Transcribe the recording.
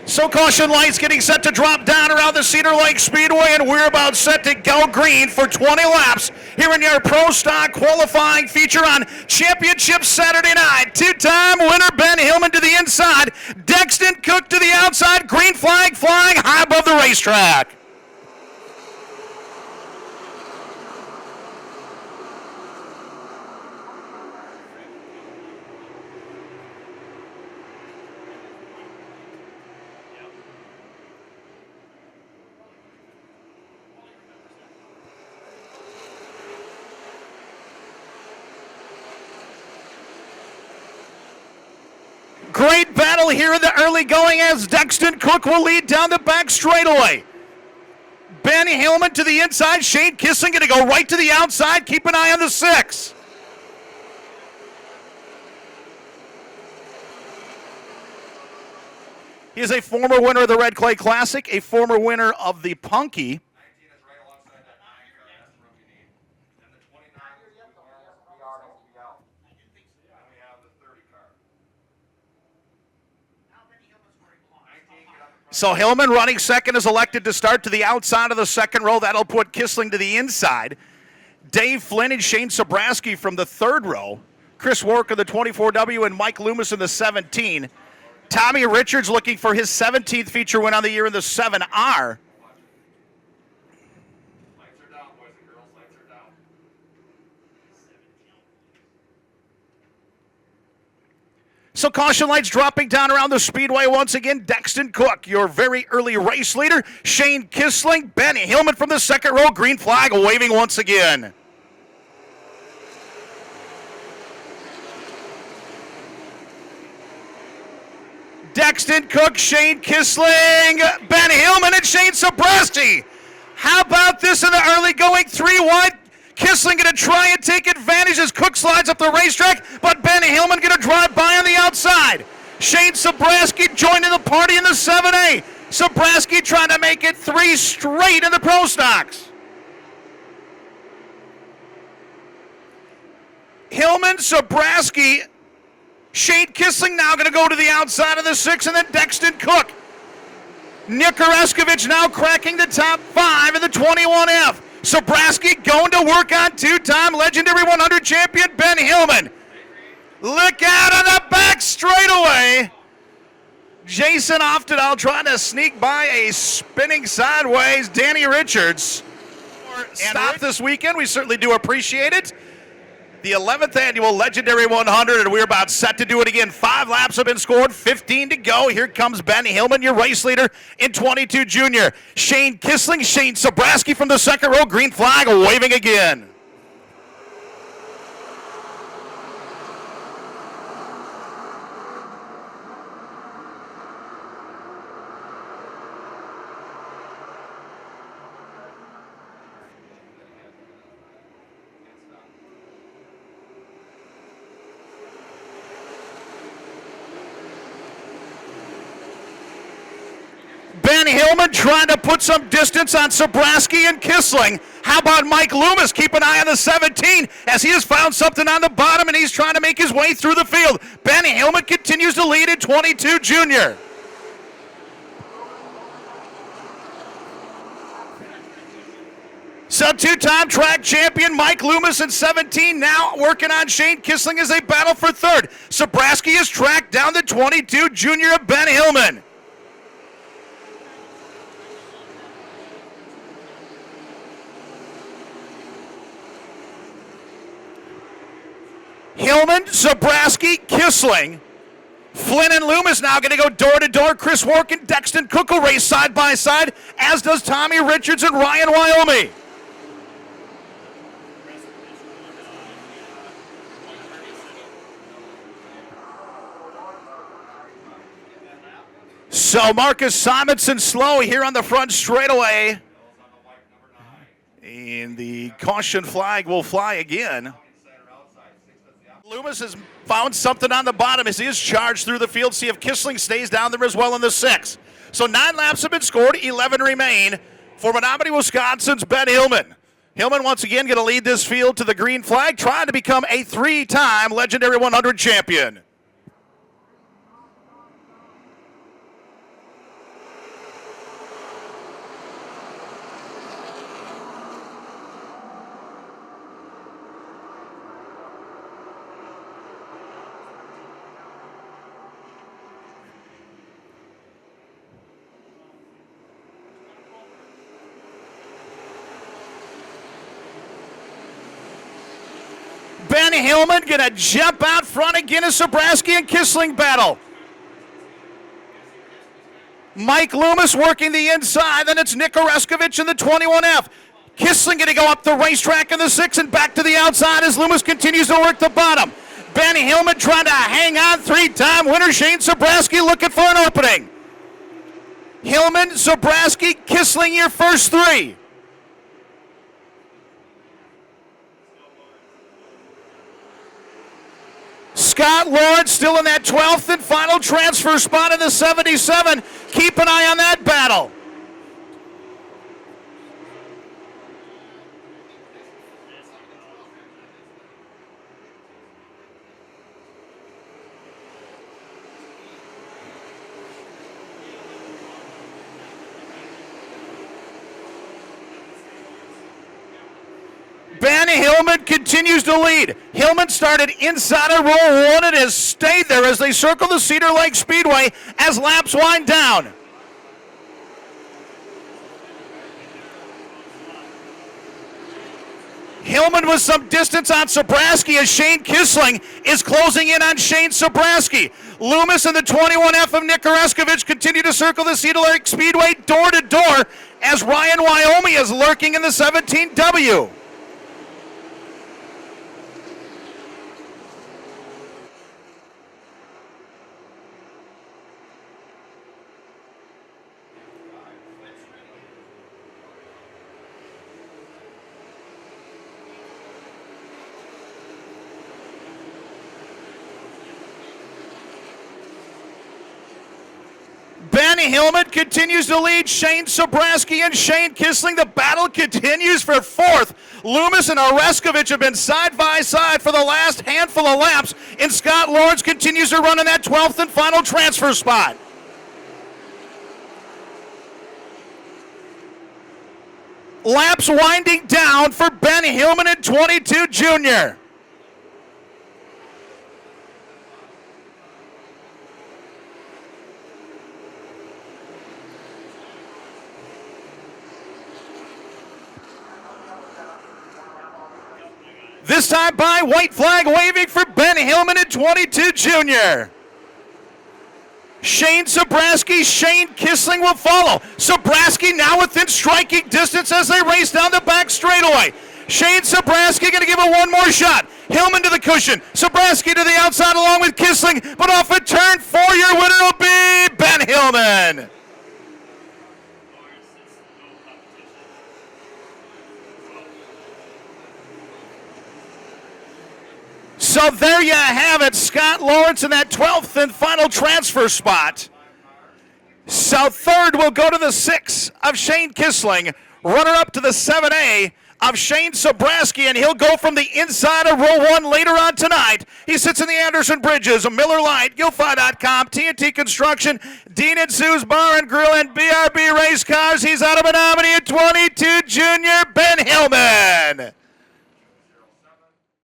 So caution lights getting set to drop down around the Cedar Lake Speedway, and we're about set to go green for 20 laps here in your Pro Stock qualifying feature on Championship Saturday night. Two-time winner Ben Hillman to the inside, Dexton Cook to the outside, green flag flying high above the racetrack. Great battle here in the early going as Dexton Cook will lead down the back straightaway. Ben Hillman to the inside. Shane Kissling going to go right to the outside. Keep an eye on the 6. He is a former winner of the Red Clay Classic, a former winner of the Punky. So Hillman running second is elected to start to the outside of the second row. That'll put Kissling to the inside. Dave Flynn and Shane Sobraski from the third row. Chris Wark of the 24W and Mike Loomis in the 17. Tommy Richards looking for his 17th feature win on the year in the 7R. So caution lights dropping down around the speedway once again. Dexton Cook, your very early race leader. Shane Kissling, Ben Hillman from the second row. Green flag waving once again. Dexton Cook, Shane Kissling, Ben Hillman, and Shane Sobraski. How about this in the early going? 3 wide. Kissling going to try and take advantage as Cook slides up the racetrack, but Ben Hillman going to drive by on the outside. Shane Sobraski joining the party in the 7A. Sobraski trying to make it 3 straight in the Pro Stocks. Hillman, Sobraski, Shane Kissling now going to go to the outside of the 6, and then Dexton Cook. Nick Oreskovich now cracking the top 5 in the 21F. Sobraski going to work on two-time Legendary 100 champion Ben Hillman. Look out on the back straightaway. Jason Oftendahl trying to sneak by a spinning sideways Danny Richards. Stop this weekend. We certainly do appreciate it. The 11th annual Legendary 100, and we're about set to do it again. 5 laps have been scored, 15 to go. Here comes Ben Hillman, your race leader in 22 Junior. Shane Kissling, Shane Sobraski from the second row. Green flag waving again. Ben Hillman trying to put some distance on Sobraski and Kissling. How about Mike Loomis? Keep an eye on the 17 as he has found something on the bottom and he's trying to make his way through the field. Ben Hillman continues to lead in 22 Junior. So two-time track champion Mike Loomis in 17 now working on Shane Kissling as they battle for third. Sobraski has tracked down the 22 Junior of Ben Hillman. Hillman, Sobraski, Kissling. Flynn and Loomis now going to go door-to-door. Chris Wark and Dexton Cook will race side by side, as does Tommy Richards and Ryan Wyoming. So Marcus Simonson slow here on the front straightaway. And the caution flag will fly again. Loomis has found something on the bottom as he is charged through the field. See if Kissling stays down there as well in the 6. So 9 laps have been scored, 11 remain for Menominee, Wisconsin's Ben Hillman. Hillman once again going to lead this field to the green flag, trying to become a 3-time Legendary 100 champion. Ben Hillman going to jump out front again as Sobraski and Kissling battle. Mike Loomis working the inside, then it's Nick Oreskovich in the 21F. Kissling going to go up the racetrack in the 6 and back to the outside as Loomis continues to work the bottom. Ben Hillman trying to hang on, 3-time winner Shane Sobraski looking for an opening. Hillman, Sobraski, Kissling, your first 3. Scott Lawrence still in that 12th and final transfer spot in the 77. Keep an eye on that battle. Ben Hillman continues to lead. Hillman started inside of row 1 and has stayed there as they circle the Cedar Lake Speedway as laps wind down. Hillman with some distance on Sobraski as Shane Kissling is closing in on Shane Sobraski. Loomis and the 21F of Nick Oreskovich continue to circle the Cedar Lake Speedway door to door as Ryan Wyoming is lurking in the 17W. Ben Hillman continues to lead Shane Sobraski and Shane Kissling. The battle continues for 4th. Loomis and Oreskovich have been side by side for the last handful of laps, and Scott Lawrence continues to run in that 12th and final transfer spot. Laps winding down for Ben Hillman in 22 Junior. This time by white flag waving for Ben Hillman in 22 Junior. Shane Sobraski, Shane Kissling will follow. Sobraski now within striking distance as they race down the back straightaway. Shane Sobraski going to give it one more shot. Hillman to the cushion. Sobraski to the outside along with Kissling, but off a turn 4, your winner will be Ben Hillman. So there you have it, Scott Lawrence in that 12th and final transfer spot. So 3rd will go to the 6 of Shane Kissling, runner-up to the 7A of Shane Sobraski, and he'll go from the inside of row 1 later on tonight. He sits in the Anderson Bridges, Miller Lite, Gilfi.com, TNT Construction, Dean and Sue's Bar and Grill, and BRB Race Cars. He's out of Menominee at 22 Junior, Ben Hillman.